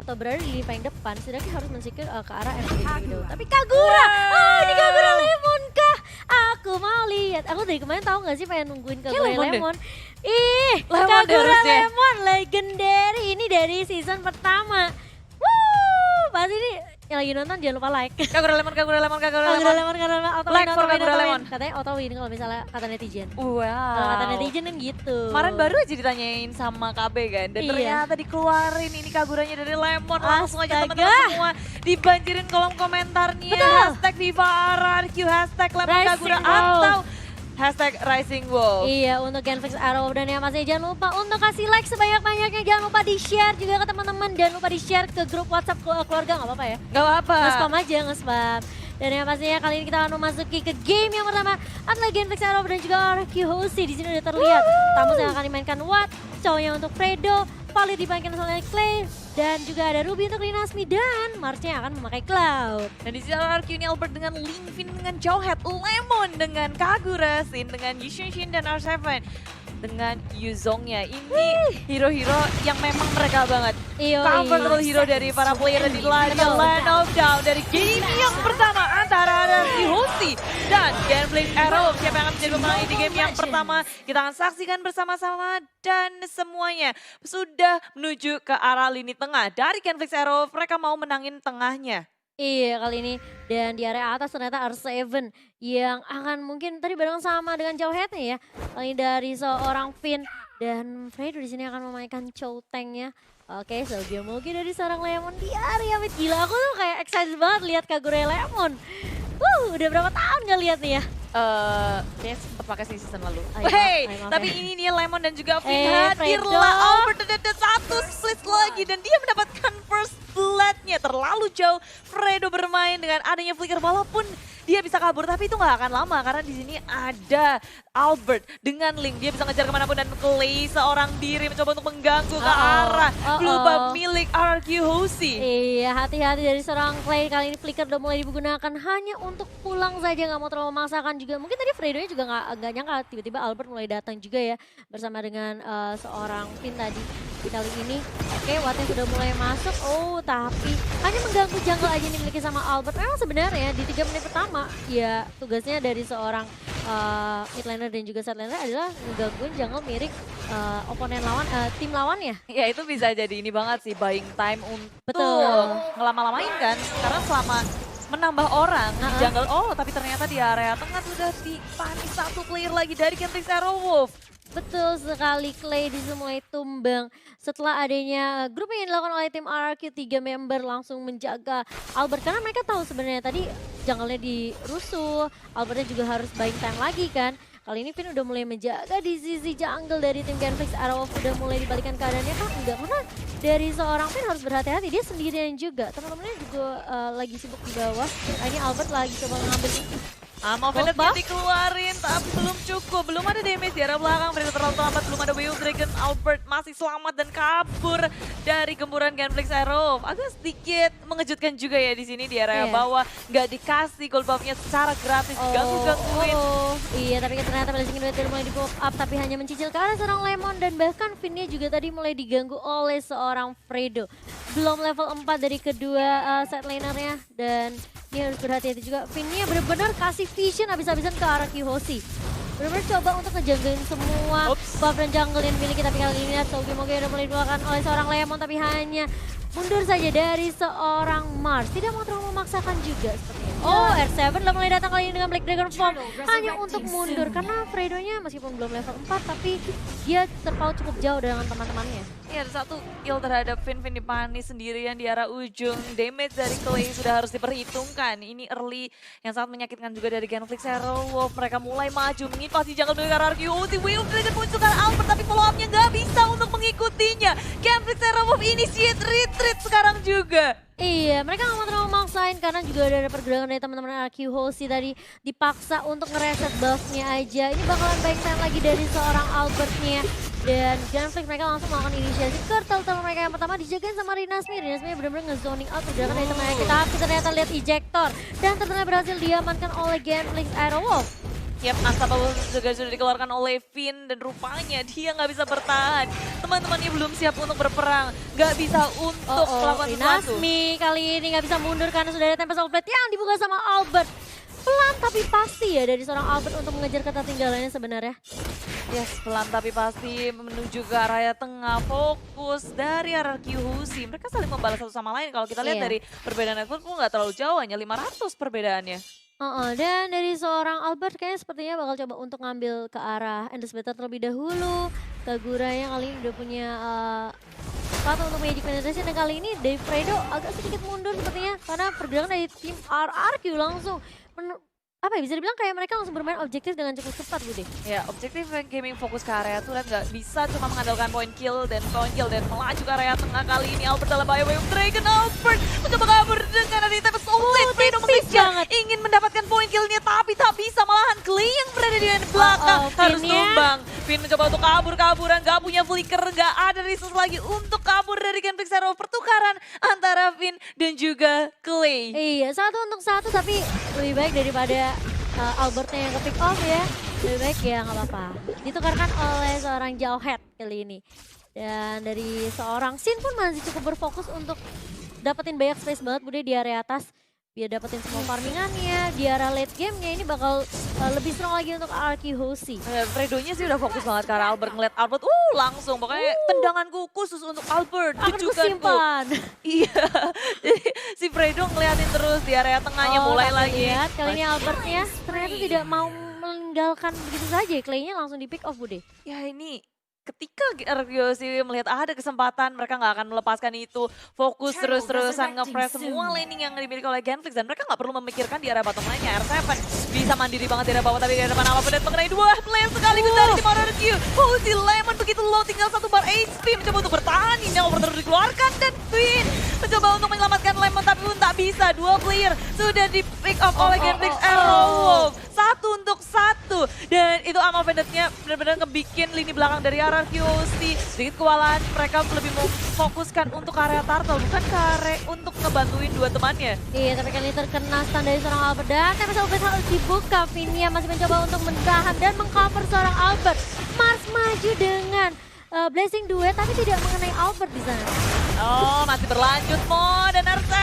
atau berada di lini paling depan, setidaknya harus mensecure ke arah RPG gitu. Tapi Kagura, ini Kagura Lemon kah? Aku mau lihat. Aku dari kemarin tahu nggak sih pengen nungguin Kagura Lemon. Ih, Lemon Kagura harusnya. Lemon legendary ini dari season pertama. Wuh, pasti ini yang lagi nonton jangan lupa like. Kagura Lemon, Kagura Lemon, Kagura Kagura Lemon. Lemon, Kagura Lemon, auto Like win, for auto win, Kagura auto win. Lemon. Katanya auto win kalau misalnya kata netizen. Wow. Kalau kata netizen kan gitu. Kemarin baru aja ditanyain sama KB kan, dan Iya. ternyata dikeluarin ini Kaguranya dari Lemon. Langsung aja Astaga. teman-teman semua dibanjirin kolom komentarnya. Betul. Hashtag Viva RRQ, hashtag Lemon Rising Kagura Wolf. atau hashtag Rising Wolf. Iya, untuk Genflix Arrow dan yang masih jangan lupa untuk kasih like sebanyak-banyaknya. Jangan lupa di-share juga ke teman-teman dan lupa di-share ke grup WhatsApp keluarga, nggak apa-apa ya. Gak apa-apa. Nge-spam aja, nge-spam. Dan yang pastinya kali ini kita akan memasuki ke game yang pertama adalah Genflix Arrow dan juga RQ Hoshi. Di sini udah terlihat tamu yang akan dimainkan Watt, cowoknya untuk Fredo, Valid dimainkan oleh Clay, dan juga ada Ruby untuk Linasmi dan Marsnya yang akan memakai Cloud. Dan di sisi RRQ ini Albert dengan Lingvin dengan Jowhead, Lemon dengan Kagura, Sin dengan Yushinshin dan R7 dengan Yuzongnya. Ini hero-hero yang memang mereka banget. Comfortable hero dari para player di laga Land of Down dari game yang pertama antara RRQ Hoshi dan Genflix Arrow. Siapa yang akan menjadi pemenang di game yang pertama? Kita akan saksikan bersama-sama dan semuanya sudah menuju ke arah lini tengah. Dari Genflix Arrow mereka mau menangin tengahnya. Iya kali ini, dan di area atas ternyata R7 yang akan mungkin tadi bareng sama dengan Jowheadnya ya. Kali ini dari seorang Finn dan Fredo di sini akan memainkan Chow Tank-nya. Oke, Sylvia Mogi dari seorang Lemon di area mid. Gila, aku tuh kayak excited banget lihat Kagura Lemon. Udah berapa tahun gak lihat nih ya? Kayaknya sempat pakai sih season lalu. Ayo, Hey, maaf, tapi ya. ini dia Lemon dan juga Finn Fredo. hadirlah. Albert ada satu switch lagi dan dia mendapatkan first blood-nya. Terlalu jauh Fredo bermain dengan adanya flicker walaupun dia bisa kabur tapi itu nggak akan lama karena di sini ada Albert dengan Link. Dia bisa ngejar kemanapun dan Clay seorang diri mencoba untuk mengganggu ke arah global milik RQ Hoshi. Iya, hati-hati dari seorang Clay. Kali ini flicker udah mulai digunakan hanya untuk pulang saja, nggak mau terlalu memaksakan juga. Mungkin tadi Fredo-nya juga nggak nyangka tiba-tiba Albert mulai datang juga ya bersama dengan seorang Finn tadi di kali ini. Oke, Wattnya sudah mulai masuk. Tapi hanya mengganggu jungle aja nih dimiliki sama Albert. Memang sebenarnya di 3 menit pertama ya tugasnya dari seorang mid laner dan juga side laner adalah menggangguin jungle milik oponen lawan, tim lawannya. Ya itu bisa jadi ini banget sih, buying time untuk Betul. ngelama-lamain kan. Karena selama menambah orang di jungle, tapi ternyata di area tengah sudah dipanis satu player lagi dari Genflix Arrow Wolf. Betul sekali, Clay di sini mulai tumbang setelah adanya grup yang dilakukan oleh tim RRQ. 3 member langsung menjaga Albert karena mereka tahu sebenarnya tadi jungle-nya dirusuh, Albertnya juga harus buying time lagi kan. Kali ini Finn udah mulai menjaga di sisi jungle dari tim Genflix Arrow. Udah mulai dibalikan keadaannya kan? Enggak, karena dari seorang Finn harus berhati-hati. Dia sendirian juga, teman-temannya juga lagi sibuk di bawah. Ini Albert lagi coba ngambil Mau Venom dikeluarin tapi belum cukup. Belum ada damage di arah belakang. Mereka terlalu lambat. Belum ada Wild Dragon. Albert masih selamat dan kabur dari gempuran Genflix Arrow. Agak sedikit mengejutkan juga ya di sini di area bawah. Nggak dikasih gold buff-nya secara gratis. Ganggu-gangguin. Iya, tapi ternyata Blazing Invader udah mulai di-pop up. Tapi hanya mencicil ke arah seorang Lemon. Dan bahkan Finn-nya juga tadi mulai diganggu oleh seorang Fredo. Belum level 4 dari kedua side laner-nya. Dan ini harus berhati-hati juga. Finn-nya benar-benar kasih vision habis-habisan ke arah Hoshi. Benar-benar coba untuk ngejagain semua buff dan jungle yang dimiliki. Tapi kali ini lihat Sogi Moge udah mulai dilakukan oleh seorang Lemon. Tapi hanya mundur saja dari seorang Mars. Tidak mau terlalu memaksakan juga seperti itu. R7 udah mulai datang kali ini dengan Black Dragon Form. Hanya untuk mundur karena Fredo-nya meskipun belum level 4 tapi dia terpaut cukup jauh dengan teman-temannya. Iya, ada satu kill terhadap Finn dipanis sendirian di arah ujung. Damage dari Clay sudah harus diperhitungkan. Ini early yang sangat menyakitkan juga dari Genflix Arrow Wolf. Mereka mulai maju mengikuti jungle milik RRQ. Wild Dragon munculkan Albert tapi follow up-nya nggak bisa untuk mengikutinya. Genflix Arrow Wolf initiate retreat sekarang juga. Iya, mereka nggak mau terlalu maksain karena juga udah ada pergerakan dari teman-teman RQ Hoshi tadi dipaksa untuk ngereset buff-nya aja. Ini bakalan baik time lagi dari seorang Albert-nya. Dan Genflix mereka langsung melakukan inisiasi ke turtle mereka yang pertama dijagain sama Rinasmi. Rinasmi benar-benar nge-zoning out pergerakan dari teman kita. Tapi ternyata lihat ejector dan ternyata berhasil diamankan oleh Genflix Arrow Wolf. Yap, Unstoppable juga sudah dikeluarkan oleh Finn dan rupanya dia nggak bisa bertahan. Teman-temannya belum siap untuk berperang, nggak bisa untuk melakukan sesuatu. Nasmi kali ini nggak bisa mundur karena sudah ada Tempest of Blade yang dibuka sama Albert. Pelan tapi pasti ya dari seorang Albert untuk mengejar ketertinggalannya sebenarnya. Yes, pelan tapi pasti menuju ke area tengah, fokus dari RRQ Husi. Mereka saling membalas satu sama lain. Kalau kita lihat dari perbedaan network pun nggak terlalu jauh, hanya 500 perbedaannya. Dan dari seorang Albert kayaknya sepertinya bakal coba untuk ngambil ke arah Endless Battle terlebih dahulu. Kagura yang kali ini udah punya sepatu untuk Magic Penetration, dan kali ini Dave Fredo agak sedikit mundur sepertinya karena pergerakan dari tim RRQ langsung apa ya, bisa dibilang kayak mereka langsung bermain objektif dengan cukup cepat, Bude. Ya, objektif gaming fokus ke area turret, nggak bisa cuma mengandalkan point kill dan melaju ke area tengah. Kali ini Albert dalam bahaya. Dragon Albert mencoba kabur dengan ada di Tempest of Blade. Fredo mengejar, ingin mendapatkan point killnya tapi tak bisa, malahan Clay yang berada di belakang harus tumbang. Finn mencoba untuk kaburan, nggak punya flicker, nggak ada resource lagi untuk kabur dari Genflix Arrow. Pertukaran antara Finn dan juga Clay. Iya, 1-1 tapi lebih baik daripada Albertnya yang ke pick off ya. Lebih baik ya nggak apa-apa. Ditukarkan oleh seorang Jauhead kali ini. Dan dari seorang Sin pun masih cukup berfokus untuk dapetin banyak space banget Bude di area atas. Biar dapetin semua farmingannya, di arah late game-nya ini bakal lebih strong lagi untuk RRQ Hosi. Fredonya sih udah fokus banget karena Albert ngeliat Albert, langsung pokoknya tendanganku khusus untuk Albert. Akan kusimpan. Iya, jadi si Fredo ngeliatin terus di area tengahnya mulai lagi. Lihat, kali ini Albertnya ternyata tidak mau meninggalkan begitu saja, Clay-nya langsung di pick off Bude. Ya ini ketika RRQ melihat ada kesempatan, mereka nggak akan melepaskan itu. Fokus terus-terusan nge-press semua laning yang dimiliki oleh Genflix. Dan mereka nggak perlu memikirkan di area bottom lane-nya. R7 bisa mandiri banget di area bawah, tapi di depan apa benar mengenai dua player sekaligus dari tim RRQ. Hosi Lemon begitu low, tinggal 1 bar HP. Mencoba untuk bertahan, ini yang terus dikeluarkan. Dan Finn mencoba untuk menyelamatkan Lemon, tapi pun tak bisa. 2 player sudah di pick up oleh Genflix Arrow. 1-1. Dan itu Amal Vendetta-nya benar-benar ngebikin lini belakang dari RRQ Hosi sedikit kewalahan. Mereka lebih memfokuskan untuk area turtle, bukan ke area untuk ngebantuin dua temannya. Iya, tapi kali ini terkena stun dari seorang Albert. Dan Tempest of Blade harus dibuka. Vinia masih mencoba untuk mendahan dan mengcover seorang Albert. Mars maju dengan Blessing Duet, tapi tidak mengenai Albert di sana. Masih berlanjut Mo dan R7.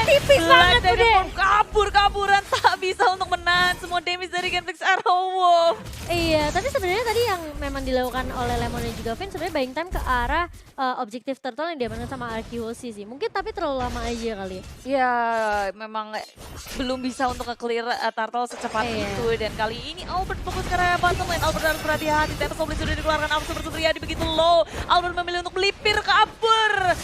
Tipis banget Bude. Kabur-kaburan tak bisa untuk menahan semua damage dari Genflix Arrow. Iya, tapi sebenarnya tadi yang memang dilakukan oleh Lemon dan juga Finn sebenarnya buying time ke arah objektif turtle yang diamankan sama RRQ Hosi sih. Mungkin tapi terlalu lama aja kali ya. Ya, memang belum bisa untuk nge-clear turtle secepat itu. Dan kali ini Albert fokus ke area bottom lane. Albert harus berhati-hati. Tempest of Blade sudah dikeluarkan. Albert Super Supriyadi begitu low. Albert memilih untuk melipir kabur.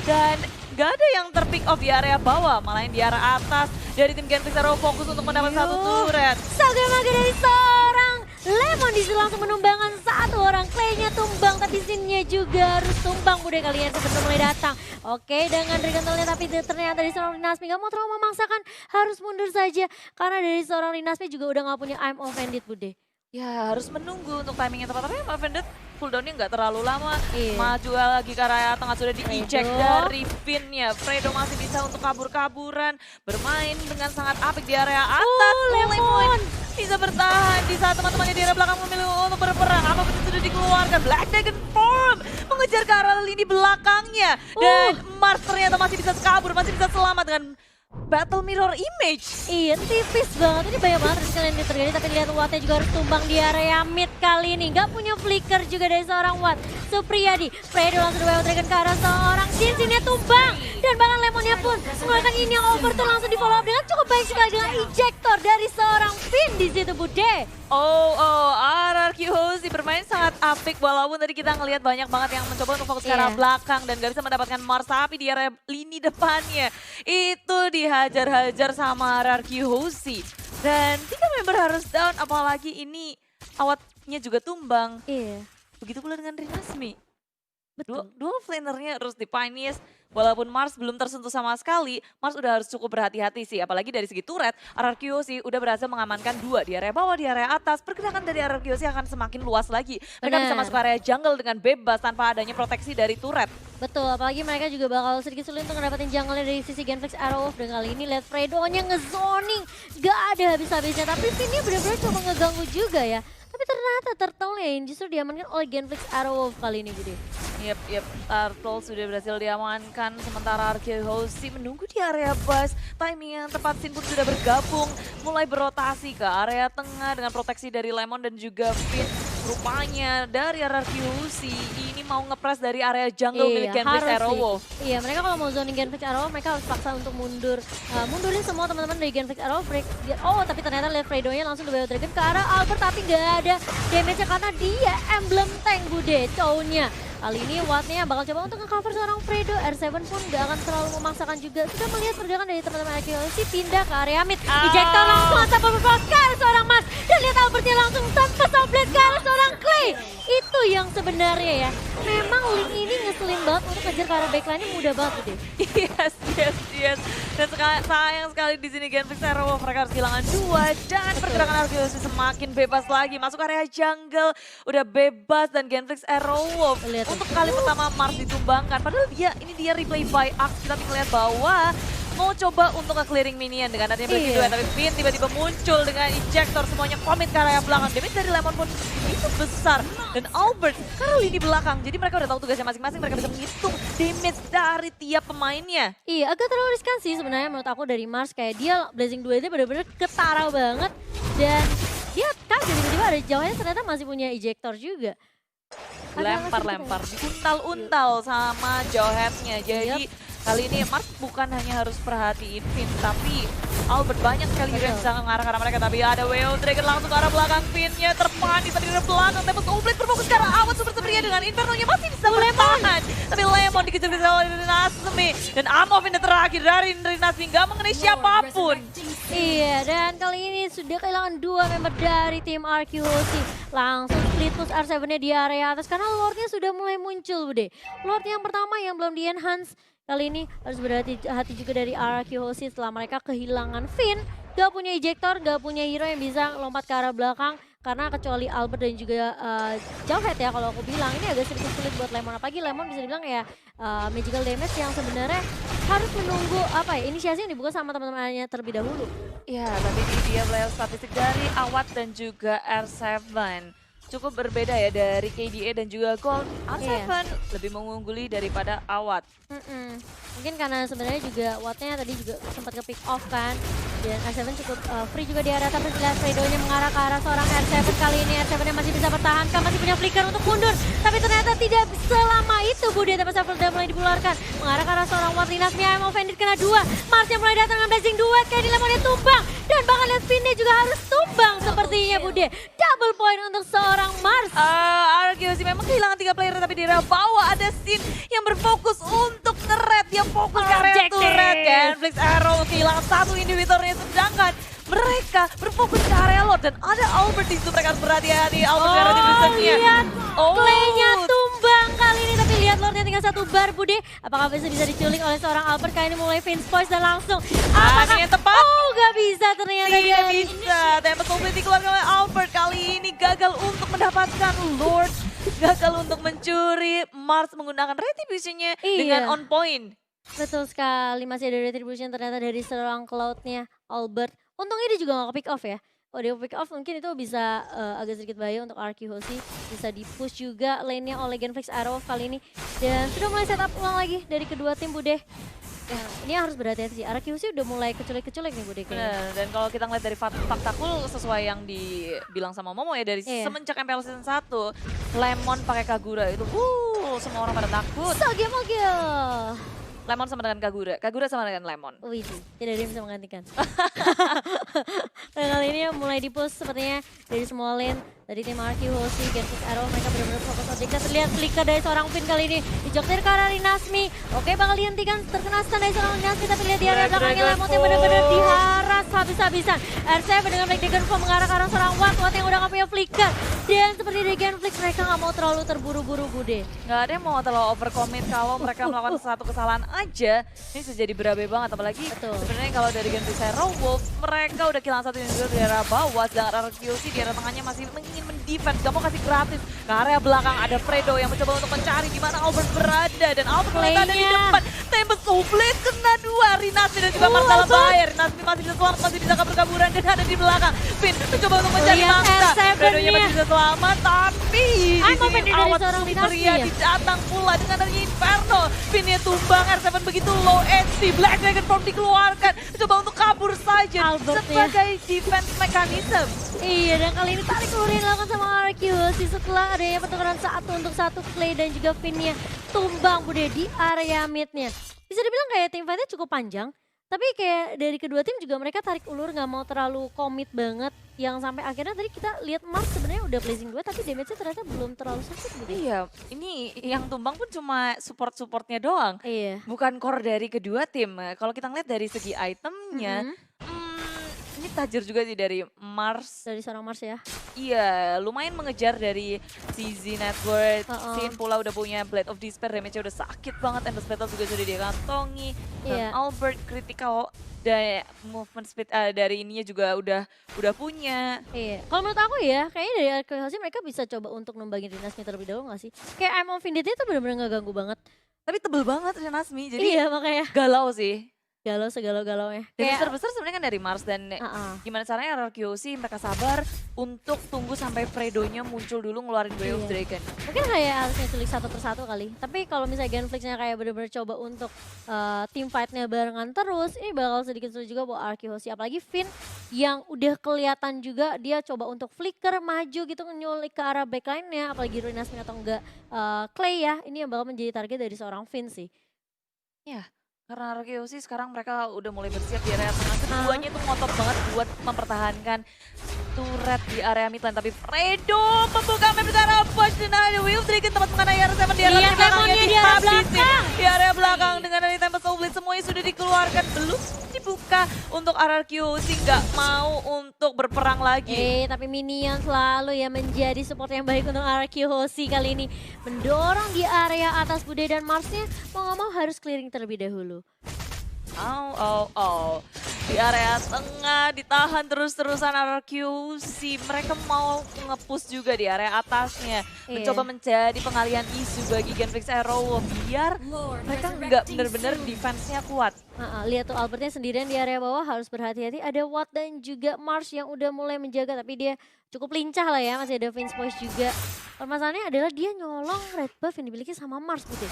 Dan gak ada yang terpick off di area bawah, malah yang di area atas dari tim Genflix Arrow fokus untuk mendapat satu turret. Saga-maga dari seorang Lemon disitu langsung menumbangkan satu orang. Clay-nya tumbang, tapi Sin-nya juga harus tumbang Bude kalian sebelum mulai datang. Oke, dengan Regentalnya tapi ternyata dari seorang Rinasmi gak mau terlalu memaksakan, harus mundur saja. Karena dari seorang Rinasmi juga udah gak punya I'm offended Bude. Ya harus menunggu untuk timing yang tepat, tapi I'm offended cooldownnya nggak terlalu lama. Maju lagi ke area tengah, sudah di-eject dari Finn-nya. Fredo masih bisa untuk kabur-kaburan, bermain dengan sangat apik di area atas. Lemon bisa bertahan di saat teman-temannya di area belakang memilih untuk berperang. Apa betul sudah dikeluarkan? Black Dragon Form mengejar ke arah lini belakangnya. Dan Mars ternyata masih bisa kabur, masih bisa selamat dengan Battle Mirror Image. Iya, tipis banget. Ini banyak banget skill yang terjadi, tapi lihat Wattnya juga harus tumbang di area mid kali ini. Gak punya flicker juga dari seorang Watt. Supriyadi, Fredo langsung di Dragon ke arah seorang Sin-nya tumbang. Dan bahkan Lemonnya pun mengeluarkan ini yang over tuh langsung di follow up dengan cukup baik sekali dengan ejector dari seorang Finn di situ Bude. RRQ Hosi bermain sangat apik walaupun tadi kita ngelihat banyak banget yang mencoba untuk fokus ke arah belakang dan gak bisa mendapatkan Mars, tapi di area lini depannya itu dihajar-hajar sama RRQ Hosi. Dan 3 member harus down, apalagi ini awatnya juga tumbang. Iya. Begitu pula dengan Rinasmi. Betul. Dua flanernya harus di Pioneers. Walaupun Mars belum tersentuh sama sekali, Mars udah harus cukup berhati-hati sih. Apalagi dari segi turret, RRQ sih udah berhasil mengamankan dua di area bawah, di area atas. Pergerakan dari RRQ sih akan semakin luas lagi. Mereka bisa Benar. masuk area jungle dengan bebas tanpa adanya proteksi dari turret. Betul, apalagi mereka juga bakal sedikit sulit untuk ngedapetin jungle dari sisi Genflix Arrow. Dan kali ini lihat Fredo-nya ngezoning, gak ada habis-habisnya. Tapi Finnya benar-benar coba ngeganggu juga ya. Tapi ternyata Turtle-nya yang justru diamankan oleh Genflix Arrow kali ini, Bude. Yep, Turtle sudah berhasil diamankan. Sementara Arkehosi menunggu di area bus. Timing yang tepat, Sin pun sudah bergabung. Mulai berotasi ke area tengah dengan proteksi dari Lemon dan juga Finn. Rupanya dari Arkehosi ini mau ngepres dari area jungle milik Genflix harus Arrow. sih. Iya, mereka kalau mau zoning Genflix Arrow, mereka harus paksa untuk mundur. Mundurin semua teman-teman dari Genflix Arrow. Oh, tapi ternyata lihat Fredo-nya langsung The Wild Dragon ke arah Albert, tapi nggak ada damage-nya karena dia emblem tank, Bude, Chow-nya. Kali ini Watt-nya bakal coba untuk nge-cover seorang Fredo. R7 pun gak akan terlalu memaksakan juga. Sudah melihat pergerakan dari teman-teman Arkeologi pindah ke area mid. Ejector langsung tanpa berfokus ke arah seorang Mars. Dan lihat Albertnya langsung tanpa Soulblade ke arah seorang Clay. Itu yang sebenarnya ya. Memang Link ini ngeselin banget untuk kejar ke arah backline-nya mudah banget gitu. Yes. Dan sayang sekali di sini Genflix Arrow mereka harus kehilangan dua dan pergerakan Arkeologi semakin bebas lagi. Masuk area jungle udah bebas dan Genflix Arrow untuk kali pertama Mars ditumbangkan. Padahal dia replay by Axe, kita melihat bahwa mau coba untuk nge-clearing minion dengan adanya breaking dua, tapi Finn tiba-tiba muncul dengan ejector, semuanya komit ke area belakang. Damage dari Lemon pun itu besar. Dan Albert karena lini belakang, jadi mereka udah tahu tugasnya masing-masing, mereka bisa menghitung damage dari tiap pemainnya. Iya, agak terlalu riskan sih sebenarnya menurut aku dari Mars. Kayak dia Blazing 2 itu benar-benar ketara banget. Dan dia kaget tiba-tiba ada jauhnya ternyata masih punya ejector juga. Lempar-lempar, untal-untal sama jawheadnya. Jadi kali ini Mars bukan hanya harus perhatiin Finn, tapi Albert banyak sekali yang bisa mengarah ke arah mereka. Tapi ada WO Dragon langsung ke arah belakang, Finn-nya terpanis tadi dari belakang. Tembak Soulblade berfokus ke arah awal, Super Seberia dengan Inferno-nya masih bisa bertahan. Tapi Lemon dikejar-kejar oleh Nasmi. Dan Amov ini terakhir dari Nasmi, nggak mengenai siapapun. Iya, dan kali ini sudah kehilangan dua member dari tim RQOC. Langsung split push R7-nya di area atas karena Lord-nya sudah mulai muncul, Bude. Lord yang pertama yang belum di-enhance. Kali ini harus berhati-hati juga dari RQOC setelah mereka kehilangan Finn. Gak punya ejector, gak punya hero yang bisa lompat ke arah belakang. Karena kecuali Albert dan juga Jawhead ya kalau aku bilang. Ini agak sedikit sulit buat Lemon. Apalagi Lemon bisa dibilang ya magical damage yang sebenarnya harus menunggu inisiasi yang dibuka sama teman-temannya terlebih dahulu. Ya, tapi dia melihat statistik dari Awat dan juga R7. Cukup berbeda ya dari KDA dan juga Gold. R7 lebih mengungguli daripada Awat. Mungkin karena sebenarnya juga Watt-nya tadi juga sempat ke pick off kan. Dan R7 cukup free juga di area tapi lihat Fredo-nya mengarah ke arah seorang R7 kali ini. R7-nya masih bisa bertahankan, masih punya flicker untuk mundur. Tapi ternyata tidak selama itu Bude, tapi Shuffle udah mulai dikeluarkan. Mengarah ke arah seorang Watt Linasmi yang offended kena dua. Mars yang mulai datang dengan Blazing Duet, kayak di Lemonnya tumbang. Dan bahkan lihat Finn-nya juga harus tumbang sepertinya Bude. Double point untuk seorang Mars. Arkeologi memang kehilangan 3 player tapi di area bawah ada Sin yang berfokus untuk nge-red. Yang fokus ke area turret. Genflix Arrow kehilangan satu individualnya sedangkan mereka berfokus ke area Lord dan ada Albert di situ, mereka harus berhati-hati. Albert ke arah divisionnya. Lihat Clay-nya tumbang kali ini tapi lihat Lordnya tinggal satu bar Bude. Apakah bisa diculik oleh seorang Albert kali ini mulai Vince Voice dan langsung. Apakah yang tepat? Oh gak bisa ternyata. Tidak bisa. Tembak Soulblade dikeluarkan oleh Albert kali ini gagal untuk mendapatkan Lord. Gagal untuk mencuri. Mars menggunakan retribution-nya dengan on point. Betul sekali, masih ada retribution ternyata dari seorang Cloud-nya Albert. Untungnya dia juga gak pick off ya. Kalau dia pick off mungkin itu bisa agak sedikit bahaya untuk RQOC. Bisa di-push juga lane-nya oleh Genflix Arrow kali ini. Dan sudah mulai setup ulang lagi dari kedua tim Bude. Ya, ini harus berhati-hati sih. RQOC udah mulai keculik-keculik nih Bude kayaknya. Dan kalau kita ngeliat dari fakta cool sesuai yang dibilang sama Momo ya dari semenjak MPL Season 1, Lemon pakai Kagura itu semua orang pada takut. Mogil. Lemon sama dengan Kagura, Kagura sama dengan Lemon. Wih, tidak ada yang bisa menggantikan. Dan kali ini mulai di-push sepertinya dari semua lane. Dari tim RQ Hoshi, Genflix Arrow mereka benar-benar fokus objeknya. Terlihat flicker dari seorang Finn kali ini. Dijoktir ke arah Rinasmi. Oke, bakal dihentikan terkena stun dari seorang Rinasmi. Tapi lihat di area belakangnya Lemon yang benar-benar diharas habis-habisan. R7 dengan Black Dragon Form mengarah ke arah seorang Watt yang udah gak punya flicker. Dan seperti di Genflix mereka gak mau terlalu terburu-buru Bude. Nggak ada yang mau terlalu overcommit kalau mereka melakukan satu kesalahan aja. Ini bisa jadi berabe banget, apalagi sebenarnya kalau dari Genflix Hero Wolf, mereka udah kehilangan satu individu di area bawah, sedangkan RQC di area tengahnya masih ingin mendefense, gak mau kasih gratis. Ke area belakang ada Fredo yang mencoba untuk mencari di mana Albert berada, dan Albert ternyata ada di depan. Tempest Blade kena dua, Rinasmi dan juga Marcel Bayer. Rinasmi masih bisa selamat, masih bisa kabur-kaburan dan ada di belakang. Finn mencoba untuk mencari mangsa. Fredo-nya masih bisa selamat, tapi di sini awat Superia datang pula dengan adanya Inferno. Finn-nya tumbang, R7 begitu low HP, Black Dragon Form dikeluarkan, coba untuk kabur saja sebagai defense mechanism. Iya, dan kali ini tarik ulur yang dilakukan sama RQ Hoshi setelah adanya pertukaran satu untuk satu Clay dan juga Finn-nya tumbang Bude di area mid-nya. Bisa dibilang kayak tim fight-nya cukup panjang, tapi kayak dari kedua tim juga mereka tarik ulur nggak mau terlalu komit banget. Yang sampai akhirnya tadi kita lihat Mars sebenarnya udah blazing 2 tapi damage-nya ternyata belum terlalu sakit gitu. Iya, ini yang tumbang pun cuma support-supportnya doang. Iya. Bukan core dari kedua tim. Kalau kita ngeliat dari segi itemnya, ini tajir juga sih dari Mars. Dari seorang Mars ya. Iya, lumayan mengejar dari CZ Network. Sin pula udah punya Blade of Despair, damage-nya udah sakit banget. Endless Battle juga sudah dikantongi. Dan Albert critical dan movement speed dari ininya juga udah punya. Iya, kalau menurut aku ya, kayaknya dari Arkeologi mereka bisa coba untuk numbangin Rinasmi terlebih dahulu gak sih? Kayak I'm on Vindity itu bener-bener gak ganggu banget. Tapi tebel banget Rinasmi, jadi iya makanya galau sih. Galau segalau-galaunya. Dan terbesar sebenarnya kan dari Mars dan gimana caranya RQC mereka sabar untuk tunggu sampai Fredo-nya muncul dulu ngeluarin Way of Dragon. Mungkin kayak harusnya culik satu persatu kali. Tapi kalau misalnya Genflix-nya kayak bener-bener coba untuk team fight-nya barengan terus, ini bakal sedikit sulit juga buat RQC. Apalagi Finn yang udah kelihatan juga dia coba untuk flicker maju gitu nyulik ke arah backline-nya. Apalagi Rinasmi atau enggak Clay ya, ini yang bakal menjadi target dari seorang Finn sih. Ya. Karena RQC sekarang mereka udah mulai bersiap di area tengah. Keduanya itu ngotot banget buat mempertahankan turret di area midlane. Tapi Fredo membuka map di arah push dan ada Way of Dragon tempat mengenai R7 di area belakangnya dihabisin. Di area belakang dengan dari Tempest Blade semuanya sudah dikeluarkan. Belum dibuka untuk RQC, nggak mau untuk berperang lagi. Tapi Minion selalu ya menjadi support yang baik untuk RQC kali ini. Mendorong di area atas Bude dan Marsnya mau nggak mau harus clearing terlebih dahulu. Di area tengah ditahan terus-terusan RQC. Mereka mau nge-push juga di area atasnya. Mencoba menjadi pengalihan isu bagi Genflix Arrow biar mereka nggak bener-bener defense-nya kuat. Lihat tuh Albertnya sendirian di area bawah harus berhati-hati. Ada Watt dan juga Mars yang udah mulai menjaga tapi dia cukup lincah lah ya. Masih ada Vince Voice juga. Permasalahannya adalah dia nyolong red buff yang dimiliki sama Mars Putih.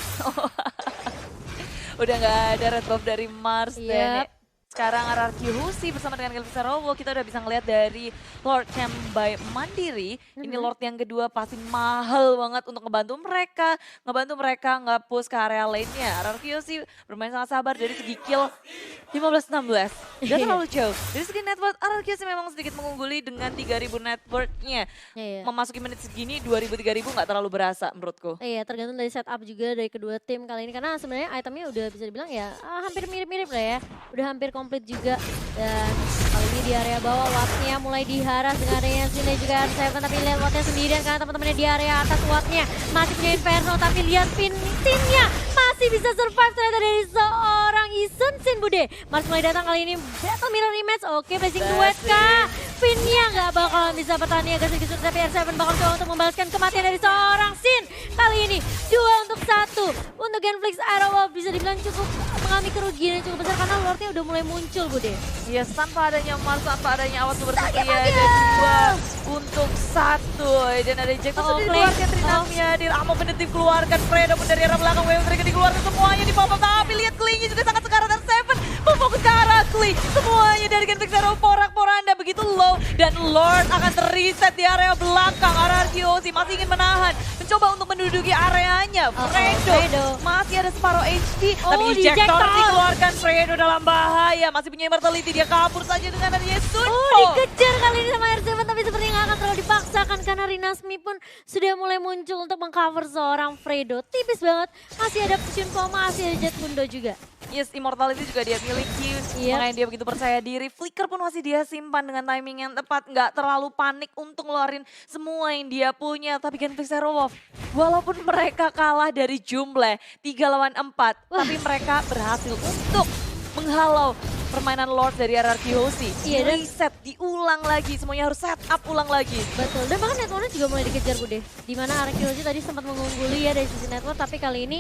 Udah nggak ada red buff dari Mars dan sekarang RRQ Hoshi bersama dengan Genflix Robo kita udah bisa ngeliat dari Lord Camp by Mandiri. Ini Lord yang kedua pasti mahal banget untuk ngebantu mereka nge-push ke area lainnya. RRQ Hoshi bermain sangat sabar dari segi kill 15-16. Gak terlalu jauh. Dari segi network RRQ Hoshi memang sedikit mengungguli dengan 3000 networknya. Memasuki menit segini 2000-3000 gak terlalu berasa menurutku. Iya, tergantung dari setup juga dari kedua tim kali ini. Karena sebenarnya itemnya udah bisa dibilang ya hampir mirip-mirip lah ya. Udah hampir komplit juga. Dan kali ini di area bawah Wattnya mulai diharas dengan adanya sini juga R7. Tapi lihat Wattnya sendirian karena teman-temannya di area atas Wattnya masih punya Inferno. Tapi lihat Finn-nya masih bisa survive ternyata dari seorang Isun Sin Bude. Mars mulai datang kali ini battle mirror rematch. Oke, blazing duet kah? Finn-nya nggak bakalan bisa bertahan agak sedikit tapi R7 bakal coba untuk membalaskan kematian dari seorang Sin. Kali ini 2-1 untuk Genflix Arrow bisa dibilang cukup mengalami kerugian yang cukup besar karena Lordnya udah mulai muncul Bude. Yes, tanpa adanya Mars, tanpa adanya Awas Super Satria dan 2-1 dan ada Jack sudah dikeluarkan Trinamnya, Diramo Pendetif keluarkan, Fredo pun dari arah belakang, Way of Dragon dikeluarkan semuanya di pop-up tapi lihat Klingnya juga sangat sekarat dan Seven memfokus ke arah quickly. Semuanya dari Genfix Arrow porak-poranda begitu low. Dan Lord akan terreset di area belakang. RRQoC masih ingin menahan. Mencoba untuk menduduki areanya. Fredo masih ada separuh HP. Tapi ejector dikeluarkan. Fredo dalam bahaya. Masih punya immortality. Dia kabur saja dengan adanya Sunpo. Dikejar kali ini sama R7 tapi sepertinya nggak akan terlalu dipaksakan karena Rinasmi pun sudah mulai muncul untuk mengcover seorang Fredo. Tipis banget. Masih ada Sunpo, masih ada Jet Mundo juga. Yes, immortality juga dia miliki, makanya dia begitu percaya diri. Flicker pun masih dia simpan dengan timing yang tepat, nggak terlalu panik untuk ngeluarin semua yang dia punya. Tapi Genfix Aerowolf, walaupun mereka kalah dari jumlah 3 lawan 4, tapi mereka berhasil untuk menghalau permainan Lord dari RRQoC. Iya, dan reset, diulang lagi, semuanya harus set up ulang lagi. betul, dan bahkan networknya juga mulai dikejar Bude. Dimana RRQoC tadi sempat mengungguli ya dari sisi network, tapi kali ini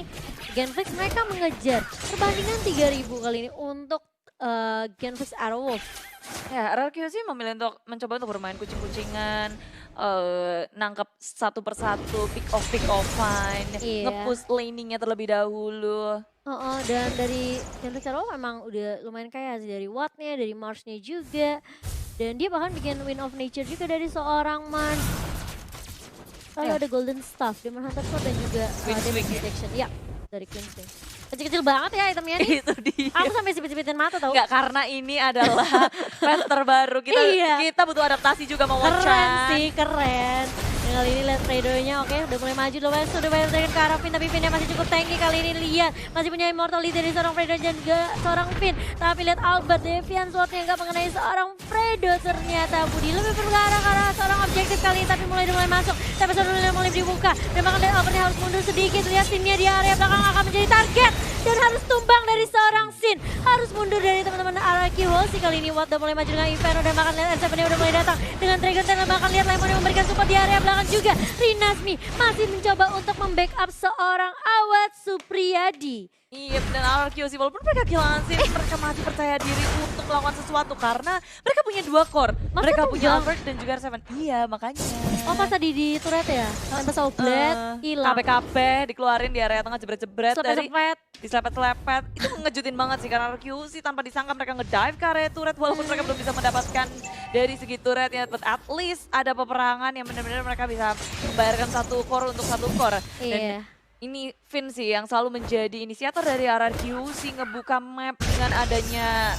Genfix mereka mengejar perbandingan 3.000 kali ini untuk Genfix Aerowolf. Ya, RRQoC memilih untuk mencoba untuk bermain kucing-kucingan, nangkep satu persatu, pick off-an, nge-push laningnya terlebih dahulu. Dan dari Genfix Aerowolf memang udah lumayan kaya sih, dari Wattnya, dari Marsnya juga. Dan dia bahkan bikin Win of Nature juga dari seorang Mars. Lalu ada Golden Staff, Demon Hunter Sword dan juga Damage Detection. Ya, dari Queenswing. Kecil-kecil banget ya itemnya nih. Itu dia. Aku sampai sipit-sipitin mata tau. Enggak, karena ini adalah patch terbaru. Kita butuh adaptasi juga mau Watchan. Keren sih, keren. Dan kali ini lihat Fredo-nya oke, udah mulai maju loh. Sudah banyak dengan ke arah Finn, tapi Finn-nya masih cukup tanky kali ini. Lihat, masih punya immortality dari seorang Fredo dan juga seorang Finn. Tapi lihat Albert, Deviant Sword-nya nggak mengenai seorang Fredo ternyata. Budi lebih bergarah ke arah seorang objektif kali ini, tapi mulai masuk. Tapi seorang mulai dibuka. Memang lihat Albertnya harus mundur sedikit. Lihat Sin-nya di area belakang akan menjadi target. Dan harus tumbang dari seorang Sin. Harus mundur dari teman-teman RRQoC kali ini. Watt udah mulai maju dengan Inferno dan bahkan lihat R7-nya udah mulai datang. Dengan Dragon Tail dan bahkan lihat Lemon yang memberikan support di area belakang juga. Rinasmi masih mencoba untuk membackup seorang Awad Supriyadi. Iya, dan RRQoC walaupun mereka kehilangan sih, mereka masih percaya diri untuk melakukan sesuatu karena mereka punya 2 core. Mereka punya Albert dan juga R7. Iya, makanya. Oh, pas tadi di turret ya? Lempar Oblet, hilang. KP dikeluarin di area tengah jebret-jebret dari Selepet. diselepet-selepet. Itu ngejutin banget sih karena RRQoC tanpa disangka mereka ngedive ke area turret walaupun mereka belum bisa mendapatkan dari segi turret ya. But at least ada peperangan yang benar-benar mereka bisa membayarkan 1 core untuk 1 core. Iya. Ini Finn sih yang selalu menjadi inisiator dari RRQoC ngebuka map dengan adanya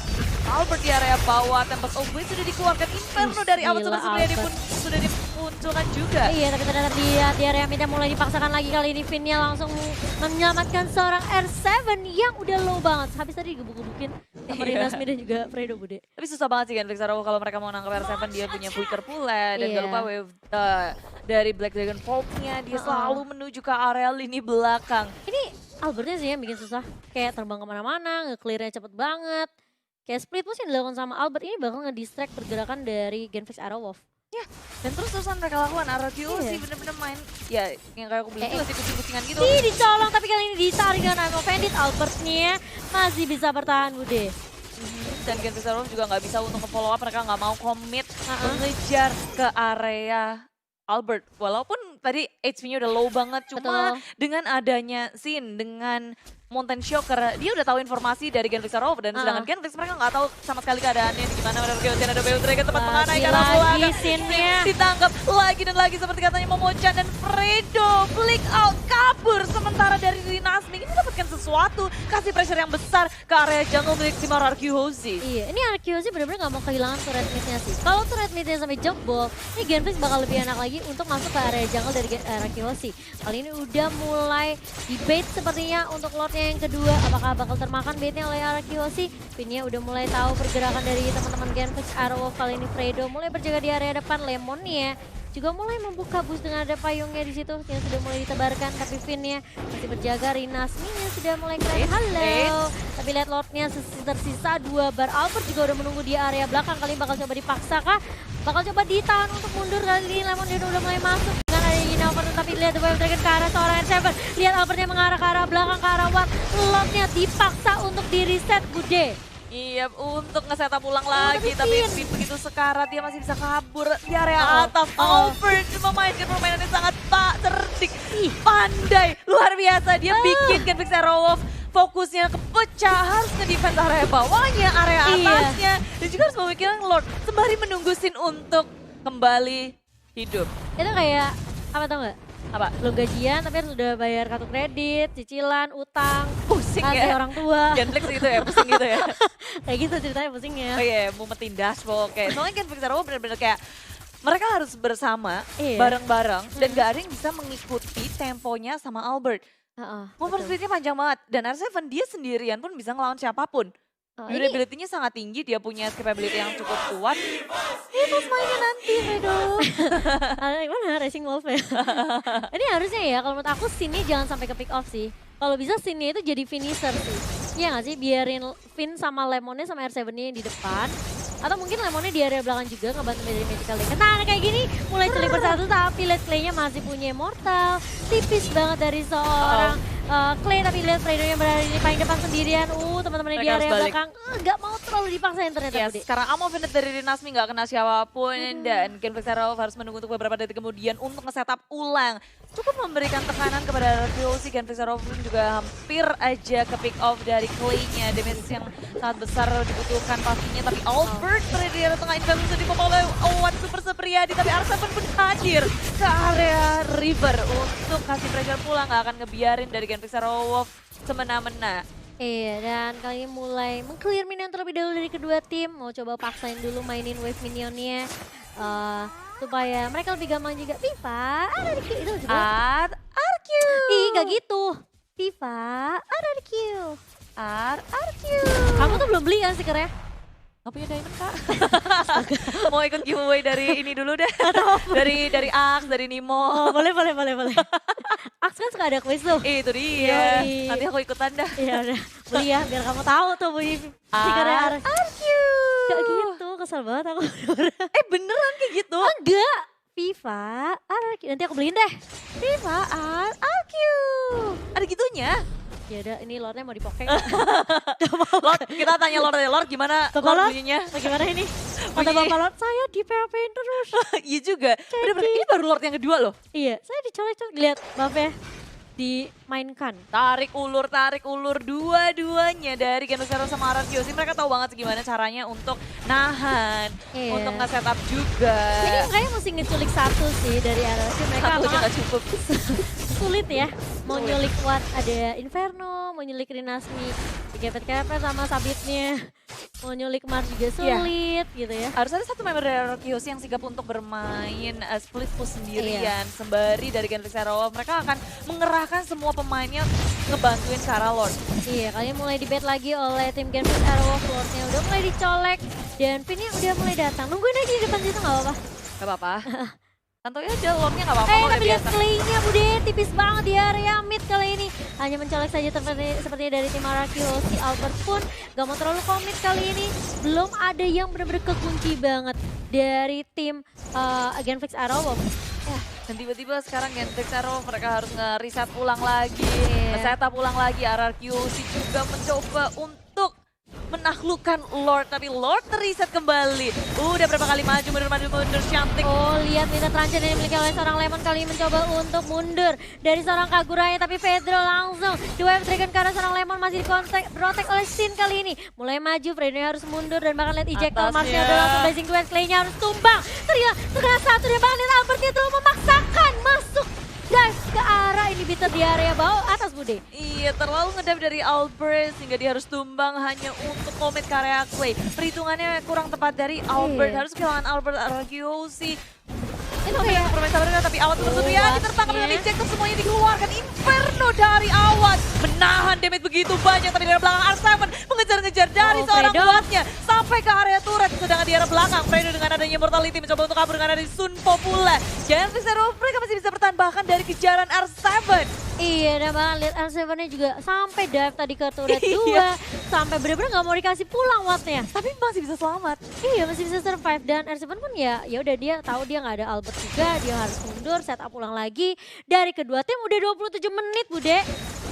Albert di area bawah. Tempest of Blade sudah dikeluarkan, Inferno dari Awad Supriyadi pun sudah dimunculkan juga. Iya, tapi ternyata di area mid mulai dipaksakan lagi kali ini. Finn-nya langsung menyelamatkan seorang R7 yang udah low banget. Habis tadi digebuk-gebukin sama Rinasmi dan juga Fredo Bude. Tapi susah banget sih kan Genfix Aerowolf kalau mereka mau nangkap R7, dia punya Flicker pula. Dan gak lupa wave dari Black Dragon Vault-nya, dia selalu menuju ke area lini belakang. Ini Albertnya sih yang bikin susah. Kayak terbang kemana-mana, nge-clear-nya cepet banget. Kayak split push yang dilakukan sama Albert ini bakal nge-distract pergerakan dari Genfix Aerowolf. Ya, dan terus-terusan mereka lakukan RRQoC bener-bener main, ya yang kayak aku bilang juga sih kucing-kucingan gitu. Ih, dicolong tapi kali ini ditarik dengan Imo Bandit. Albertnya masih bisa bertahan Bude. Dan Genfix Aerowolf juga nggak bisa untuk follow up, mereka nggak mau commit mengejar ke area Albert. Walaupun tadi HP-nya udah low banget, cuma dengan adanya Sin, dengan Mountain Shocker, dia udah tahu informasi dari Genfix Aerowolf dan sedangkan Genfix mereka nggak tahu sama sekali keadaannya di gimana. Ada Beo Dragon tempat mengenai karena lagi Sin-nya ditangkap lagi dan lagi seperti katanya Momochan dan Fredo flick out kabur sementara dari Rinasmi ini dapatkan sesuatu, kasih pressure yang besar ke area jungle milik tim RRQoC. Iya, ini RRQoC benar-benar nggak mau kehilangan turret mid-nya sih. Kalau turret mid-nya sampai jebol, ini Genfix bakal lebih enak lagi untuk masuk ke area jungle dari RRQoC. Kali ini udah mulai debate sepertinya untuk Lord yang kedua, apakah bakal termakan baitnya oleh RRQoC. Finn-nya udah mulai tahu pergerakan dari teman-teman Genfix Aerowolf. Kali ini Fredo mulai berjaga di area depan. Lemonnya juga mulai membuka boost dengan ada payungnya di situ yang sudah mulai ditebarkan, tapi Finn-nya masih berjaga. Rinasmi-nya sudah mulai keren. Halo. Tapi lihat Lord-nya tersisa 2 bar. Albert juga udah menunggu di area belakang. Kali ini bakal coba dipaksa kah? Bakal coba ditahan untuk mundur. Kali ini Lemon dia udah mulai masuk. Tapi lihat The Wild Dragon ke arah seorang R7. Lihat Albertnya mengarah ke arah belakang, ke arah Watt. Lord-nya dipaksa untuk di-reset Bude. Iya, untuk nge-setup ulang lagi, tapi begitu sekarat dia masih bisa kabur di area atas. Albert memainkan permainan yang sangat cerdik, pandai, luar biasa. Dia bikin Genfix Aerowolf fokusnya kepecah, harus nge-defense area bawahnya, area atasnya. Dan juga harus memikirkan Lord sembari menunggu Sin untuk kembali hidup. Itu kayak, apa tau gak? Apa? Belum gajian tapi harus udah bayar kartu kredit, cicilan, utang, Pusing kasih ya? orang tua. Genflix gitu ya, pusing gitu ya? Kayak gitu ceritanya pusingnya. Oh iya, mumetin dashboard kayak. Soalnya Genflix Arrow bener-bener kayak mereka harus bersama, Iya. bareng-bareng, dan gak ada yang bisa mengikuti temponya sama Albert. Movement Betul. speed-nya panjang banget, dan R7 dia sendirian pun bisa ngelawan siapapun. Ini Durability-nya sangat tinggi, dia punya escapability yang cukup kuat. Itu mainnya nanti, Fredo. Gimana Racing Wolf ya? Ini harusnya ya kalau menurut aku scene-nya jangan sampai ke pick off sih. Kalau bisa scene-nya itu jadi finisher sih. Iya gak sih? Biarin Finn sama Lemonnya sama R7-nya yang di depan. Atau mungkin Lemonnya di area belakang juga ngebantu dari Magical Link. Nah kayak gini mulai celik bersatu tapi Let's Play-nya masih punya Immortal. Tipis banget dari seorang Clay tapi lihat Fredo-nya berada di paling depan sendirian. Teman-temannya di Mereka harus area balik. belakang nggak mau terlalu dipaksain ternyata Ya, Budi. sekarang Amo Finish dari Rinasmi nggak kena siapapun dan Genflix Arrow harus menunggu untuk beberapa detik kemudian untuk nge-setup ulang. Cukup memberikan tekanan kepada Ryosi, Genflix Arrow pun juga hampir aja ke pick off dari Clay-nya. Damage yang sangat besar dibutuhkan pastinya, tapi Albert berada di area tengah Infamous dipop oleh Owan Super Supriyadi, tapi R7 pun hadir ke area River untuk kasih pressure pulang, nggak akan ngebiarin dari Genflix Arrow semena-mena. Iya, dan kali ini mulai meng-clear minion terlebih dahulu dari kedua tim. Mau coba paksain dulu mainin wave minionnya. Supaya mereka lebih gampang juga. Viva, ada di Q. Itu juga. RRQ. Ih, gak gitu. Viva, ada di Q. RRQ. Kamu tuh belum beli kan stikernya? Gak punya diamond, Kak. Mau ikut giveaway dari ini dulu deh. dari Ax, dari Nimo. Oh, boleh. Aks kan suka ada kuis tuh. Itu dia. Yoi. Nanti aku ikutan dah. Iya udah, beli ya biar kamu tahu tuh bunyi stikernya. RRQ. Gak gitu, kesel banget aku. Beneran kayak gitu? Enggak. Viva, RRQ. Nanti aku beliin deh. Viva RRQ. Ada gitunya? Ya udah, ini Lordnya mau dipokeng. Lord, kita tanya Lord gimana Bapak Lord Lord, bunyinya? bagaimana ini? Kata Bunyi. Bapak Lord, saya di PHP-in terus. Iya juga. Bener-bener, ini baru Lord yang kedua loh. Iya, saya dicolek-colek. Lihat, Bapak dimainkan. Tarik ulur dua-duanya dari Genflix Arrow sama RRQ. Mereka tahu banget gimana caranya untuk nahan, Iya. untuk nge-setup juga. Ini kayaknya mesti ngeculik satu sih dari RRQ. Mereka Satu aja apakah gak cukup. sulit ya. Mau Sulit. nyulik Watt ada Inferno, mau nyulik Rinasmi, dikepet-kepet sama sabitnya. Mau nyulik Mars juga sulit gitu ya. Harus ada satu member dari RRQ yang sigap untuk bermain split push sendirian. Sembari dari Genflix Arrow, mereka akan mengerahkan semua pemainnya ngebantuin ke arah Lord. Iya, kalian mulai dibet lagi oleh tim Genflix Arrow. Lordnya udah mulai dicolek dan Pinnya udah mulai datang. Nungguin aja di depan situ nggak apa-apa. Gak apa-apa. Santuy aja, Lordnya gak apa-apa kok, udah Tapi lihat biasa. Clay-nya Bude, tipis banget di area mid kali ini. Hanya mencolek saja sepertinya dari tim RRQ. Si Albert pun gak mau terlalu komit kali ini. Belum ada yang benar-benar kekunci banget dari tim Genflix Arrow. Ya, dan tiba-tiba sekarang Genflix Arrow mereka harus nge-reset ulang lagi. Iya. Nge-setup ulang lagi, RRQ juga mencoba untuk menaklukkan Lord, tapi Lord terreset kembali. Udah berapa kali maju mundur cantik. Oh, lihat minta transit yang dimiliki oleh seorang Lemon kali ini mencoba untuk mundur dari seorang Kaguraya, tapi Pedro langsung di wave dragon karena seorang Lemon masih protect oleh Sin kali ini. Mulai maju, Fredo harus mundur dan bahkan lihat ejector Atasnya. Marsnya udah langsung blazing duet, Clay-nya harus tumbang. Terkena satu dan bahkan lihat Albertnya terlalu memaksakan masuk dive ke arah inhibitor di area bawah atas Bude. Iya, terlalu ngedap dari Albert sehingga dia harus tumbang hanya untuk komit ke area Clay. Perhitungannya kurang tepat dari Albert. Iya. Harus kehilangan Albert RRQ sih. Itu Tapi yang kayak bermain sabar tapi Awad terus ya Wattnya. tertangkap dengan ejector, semuanya dikeluarkan. Inferno dari Awad menahan damage begitu banyak, tapi dari belakang R7 mengejar-ngejar dari seorang Fredo. Wattnya sampai ke area turret. Sedangkan di area belakang Fredo dengan adanya mortality mencoba untuk kabur dengan adanya Sun Popula. Genflix Arrow mereka masih bisa bertahan bahkan dari kejaran R7. Iya, dan bahkan lihat R7-nya juga sampai dive tadi ke turret Iya. 2. Sampai bener-bener gak mau dikasih pulang Wattnya. Tapi masih bisa selamat. Iya, masih bisa survive. Dan R7 pun ya udah dia tahu dia nggak ada Albert juga. Dia harus mundur, setup ulang lagi. Dari kedua tim udah 27 menit, Bude.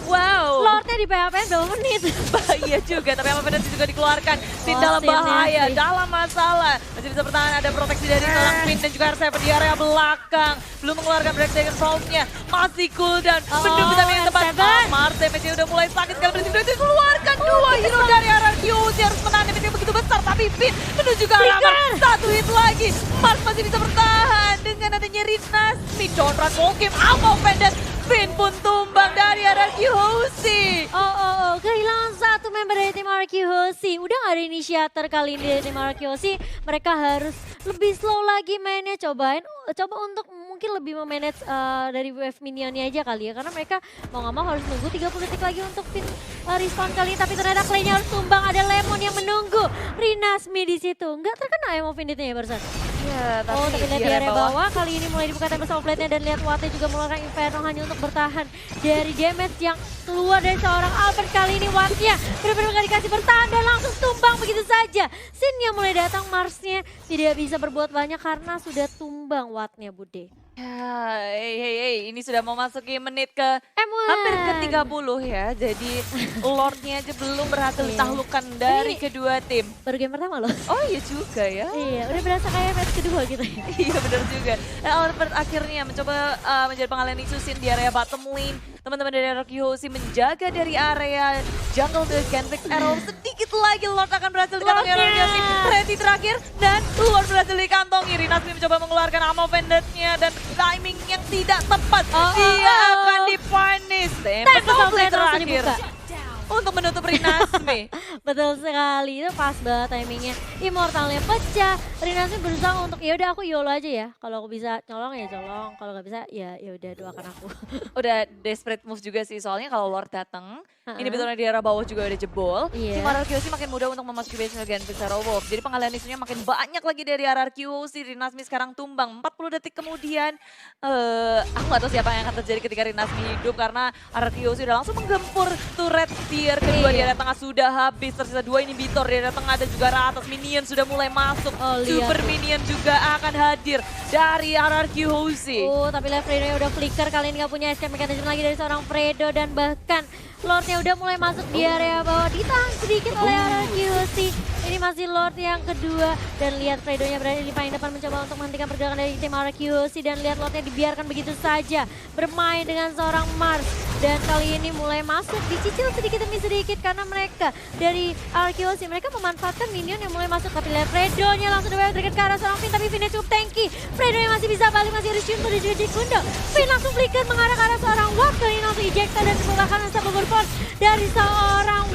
Wow. Lordnya di PHP berapa menit? Bahaya juga, tapi apa penalti juga dikeluarkan. Sin Oh, dalam Sin ya, bahaya, Sin. dalam masalah. Masih bisa bertahan, ada proteksi dari seorang Queen dan juga R7 di area belakang. Belum mengeluarkan breakdagger sound-nya. Masih cooldown, menunggu tapi yang tepat. R7. Amar damage-nya udah mulai sakit sekali. Berarti itu keluarkan dua hero dari RRQ. Harus menahan damage yang begitu besar, tapi Finn menuju ke arah Amar. Satu hit lagi, Mars masih bisa bertahan. Dengan adanya Rinasmi, Conrad Mokim, Amo Pendant. Finn pun tumbang dari RRQ Hoshi. Oh, kehilangan satu member dari tim RQ Hoshi. Udah gak ada inisiator kali ini dari tim RQ Hoshi. Mereka harus lebih slow lagi mainnya. Coba untuk mungkin lebih memanage dari wave minionnya aja kali ya. Karena mereka mau gak mau harus nunggu 30 detik lagi untuk Finn respawn kali ini. Tapi ternyata Clay-nya harus tumbang. Ada Lemon yang menunggu. Rinasmi di situ. Nggak terkena emo Finite-nya ya barusan. Ya, Tapi lihat di area bawah kali ini mulai dibuka bersama plate-nya dan lihat Wate juga mengeluarkan Inferno hanya untuk bertahan dari damage yang keluar dari seorang Albert. Kali ini Watt-nya benar-benar gak dikasih bertahan dan langsung tumbang begitu saja. Sin-nya mulai datang, Mars-nya tidak bisa berbuat banyak karena sudah tumbang Watt-nya Bude. Ya, hey, ini sudah mau masuki menit ke M1. hampir ke 30 ya. Jadi Lord-nya aja belum berhasil Iya. ditaklukkan dari Ini- kedua tim. Baru game pertama loh. Oh iya juga ya. Iya, udah berasa kayak match kedua gitu ya. Iya benar juga. Dan Albert akhirnya mencoba menjadi pengalihan isu Sin di area bottom lane. Teman-teman dari RRQ Hoshi menjaga dari area jungle ke Genfix Arrow. Sedikit lagi Lord akan berhasil dikantongi Lord-nya. RRQ Hoshi. Ready terakhir dan Lord berhasil dikantongi. Rinasmi mencoba mengeluarkan ammo pendantnya dan timing yang tidak tepat. Dia akan dipunish. Tempat Tempat plate langsung terakhir dibuka. untuk menutup Rinasmi. Betul sekali, itu pas banget timingnya. Immortalnya pecah, Rinasmi berusaha untuk ya udah aku YOLO aja ya. Kalau aku bisa colong ya colong, kalau nggak bisa ya udah doakan aku. Udah desperate move juga sih, soalnya kalau Lord datang, Ha-ha. ini betulnya di arah bawah juga udah jebol. Iya. Tim RRQ sih makin mudah untuk memasuki base Gen Pixar Wolf. Jadi pengalihan isunya makin banyak lagi dari RRQ sih. Rinasmi sekarang tumbang. 40 detik kemudian, aku gak tahu siapa yang akan terjadi ketika Rinasmi hidup karena RRQ sih udah langsung menggempur turret tier kedua di Iya. area tengah sudah habis. Tersisa 2 inhibitor di area tengah dan juga arah atas minion sudah mulai masuk. Oh, lihat Super tuh. minion juga akan hadir dari RRQ Hoshi. Tapi lihat Fredo udah flicker, kali ini nggak punya escape mechanism lagi dari seorang Fredo dan bahkan Lordnya udah mulai masuk di area bawah, ditahan sedikit oleh RRQ Hoshi. Ini masih Lord yang kedua dan lihat Fredo-nya berada di paling depan mencoba untuk menghentikan pergerakan dari tim RRQ Hoshi dan lihat Lordnya dibiarkan begitu saja bermain dengan seorang Mars dan kali ini mulai masuk dicicil sedikit demi sedikit karena mereka dari RRQ Hoshi mereka memanfaatkan minion yang mulai masuk tapi lihat Fredo-nya langsung dekat ke arah seorang Finn tapi Finn-nya cukup tanky. Fredo-nya masih bisa balik, masih harus cium dan juga Jekundo. Finn langsung flicker mengarah ke arah seorang Watt, kali ini langsung ejecta dan bahkan unstoppable force dari seorang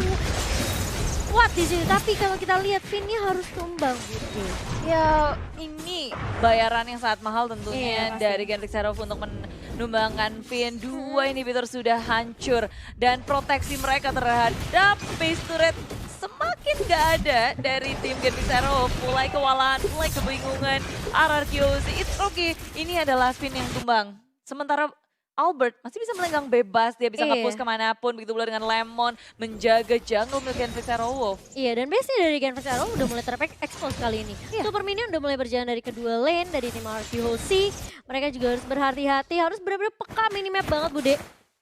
Watt di sini. Tapi kalau kita lihat Finn-nya harus tumbang gitu. Ya ini bayaran yang sangat mahal tentunya Iya, pasti. dari Genfix Arrow untuk menumbangkan Finn. Dua inhibitor sudah hancur dan proteksi mereka terhadap base turret semakin gak ada dari tim Genfix Arrow. Mulai kewalahan, mulai kebingungan. RRQ sih, it's okay. Ini adalah Finn yang tumbang. Sementara Albert masih bisa melenggang bebas, dia bisa Iya. nge-push kemanapun, begitu pula dengan Lemon menjaga jungle milik Genfix Arrow Wolf. Iya, dan base-nya dari Genfix Arrow udah mulai ter-expose kali ini. Iya. Super Minion udah mulai berjalan dari kedua lane, dari tim RRQ Hoshi. Mereka juga harus berhati-hati, harus benar-benar peka minimap banget Bude.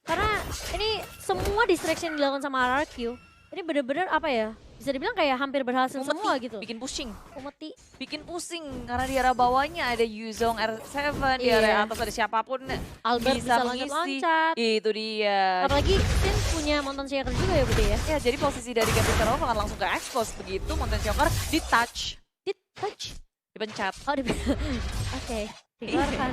Karena ini semua distraction dilakukan sama RRQ. Ini benar-benar apa ya, bisa dibilang kayak hampir berhasil semua gitu. Bikin pusing. Umeti. Bikin pusing karena di area bawahnya ada Yuzong R7, di Iya. area atas ada siapapun Albert bisa mengisi. loncat-loncat. Itu dia. Apalagi Sin punya Mountain Shaker juga ya Bude ya. Ya, jadi posisi dari Genfix Arrow akan langsung ke expose begitu Mountain Shocker di touch, Di touch. dipencet. Oh, Oke, dikeluarkan.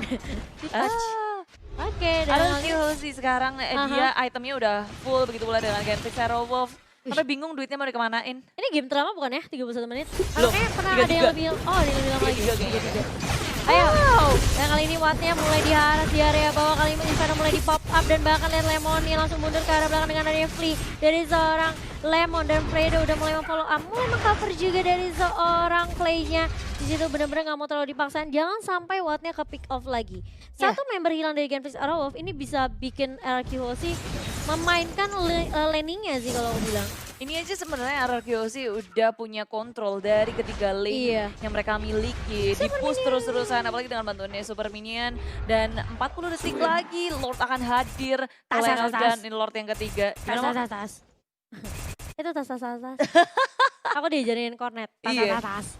Di touch. Ah, Oke, dan ada lalu- Hoshi sekarang dia itemnya udah full begitu pula dengan Genfix Arrow Wolf. Sampai bingung duitnya mau dikemanain. Ini game terlama bukan ya? 31 menit? Belum, Kayaknya pernah 33. ada yang lebih, oh ada yang lebih lama lagi. 33 kayaknya. 33. Ayo, dan kali ini Watt-nya mulai diharas di area bawah, kali ini Inferno mulai di pop up dan bahkan lihat Lemon yang langsung mundur ke arah belakang dengan adanya Flea dari seorang Lemon dan Fredo udah mulai memfollow up, mulai mengcover juga dari seorang Clay-nya. Di situ benar-benar nggak mau terlalu dipaksain, jangan sampai Wattnya ke pick off lagi. Satu member hilang dari Genflix Arrow Wolf ini bisa bikin RRQ Hoshi memainkan laningnya sih kalau aku bilang. Ini aja sebenarnya RRQ udah punya kontrol dari ketiga lane yang mereka miliki. Di-push terus-terusan, apalagi dengan bantuannya Super Minion. Dan 40 detik lagi, Lord akan hadir. Dan ini Lord yang ketiga. Tas. Itu tas. Aku diajarin cornet. Tas.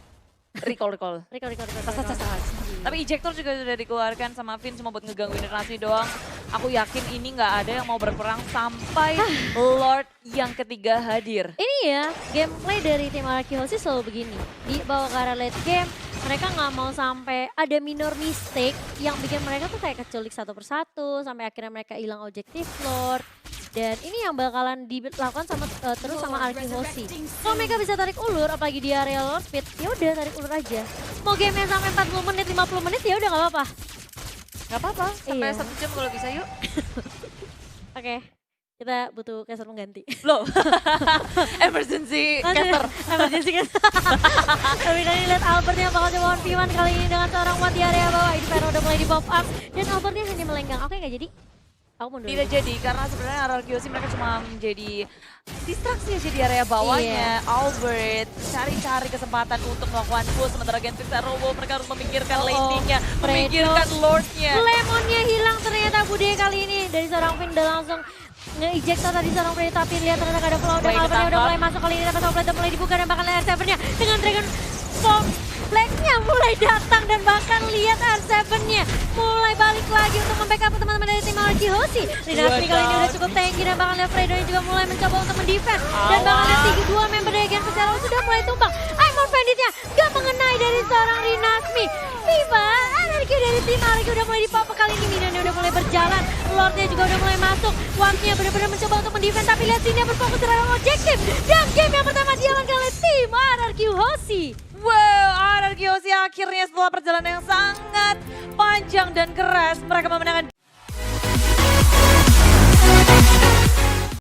Recall. Tas. Tapi ejector juga sudah dikeluarkan sama Finn cuma buat ngegangguin Nasi doang. Aku yakin ini nggak ada yang mau berperang sampai Lord yang ketiga hadir. Ini ya, gameplay dari tim RRQ Hoshi selalu begini. Di bawah ke arah late game, mereka nggak mau sampai ada minor mistake yang bikin mereka tuh kayak keculik satu persatu, sampai akhirnya mereka hilang objektif Lord. Dan ini yang bakalan dilakukan sama terus sama RRQ Hoshi. Kalau mereka bisa tarik ulur, apalagi di area Lord Speed, ya udah tarik ulur aja. Mau game sampai 40 menit, 50 menit ya udah nggak apa-apa. Gak apa-apa, sampai 1 jam kalau bisa yuk. Oke, kita butuh caster pengganti. Loh, emergency caster. Emergency caster. Tapi kali ini lihat Albert yang bakal coba 1v1 kali ini dengan seorang Watt di area bawah. Ini Vero udah mulai di pop up dan Albertnya hanya melenggang. Oke nggak jadi? Aku mundur. Tidak jadi karena sebenarnya RRQ mereka cuma menjadi distraksi aja di area bawahnya. Albert cari-cari kesempatan untuk melakukan push sementara Genflix Arrow Wolf mereka harus memikirkan laning-nya, memikirkan Lord-nya. Lemonnya hilang ternyata Bude kali ini dari seorang Finn udah langsung nge-eject tadi seorang Freddy, tapi lihat ternyata ada flow dan Albertnya udah mulai masuk kali ini tapi Soulblade udah mulai dibuka dan bahkan R7-nya dengan Dragon Flag-nya mulai datang dan bahkan lihat R7-nya mulai balik lagi untuk membackup teman-teman dari tim RRQ Hoshi. Rinasmi kali ini udah cukup tanky dan bahkan lihat Fredo juga mulai mencoba untuk mendefend dan bahkan lihat 2 member dari Genflix Arrow sudah mulai tumbang. Aimon Banditnya gak mengenai dari seorang Rinasmi. Viva, RRQ dari tim RRQ udah mulai dipapa kali ini, minionnya udah mulai berjalan, Lordnya juga udah mulai masuk, Wattnya benar-benar mencoba untuk mendefend tapi lihat sini berfokus terhadap objektif dan game yang pertama diamankan oleh tim RRQ Hoshi. Wow, RRQ akhirnya setelah perjalanan yang sangat panjang dan keras mereka memenangkan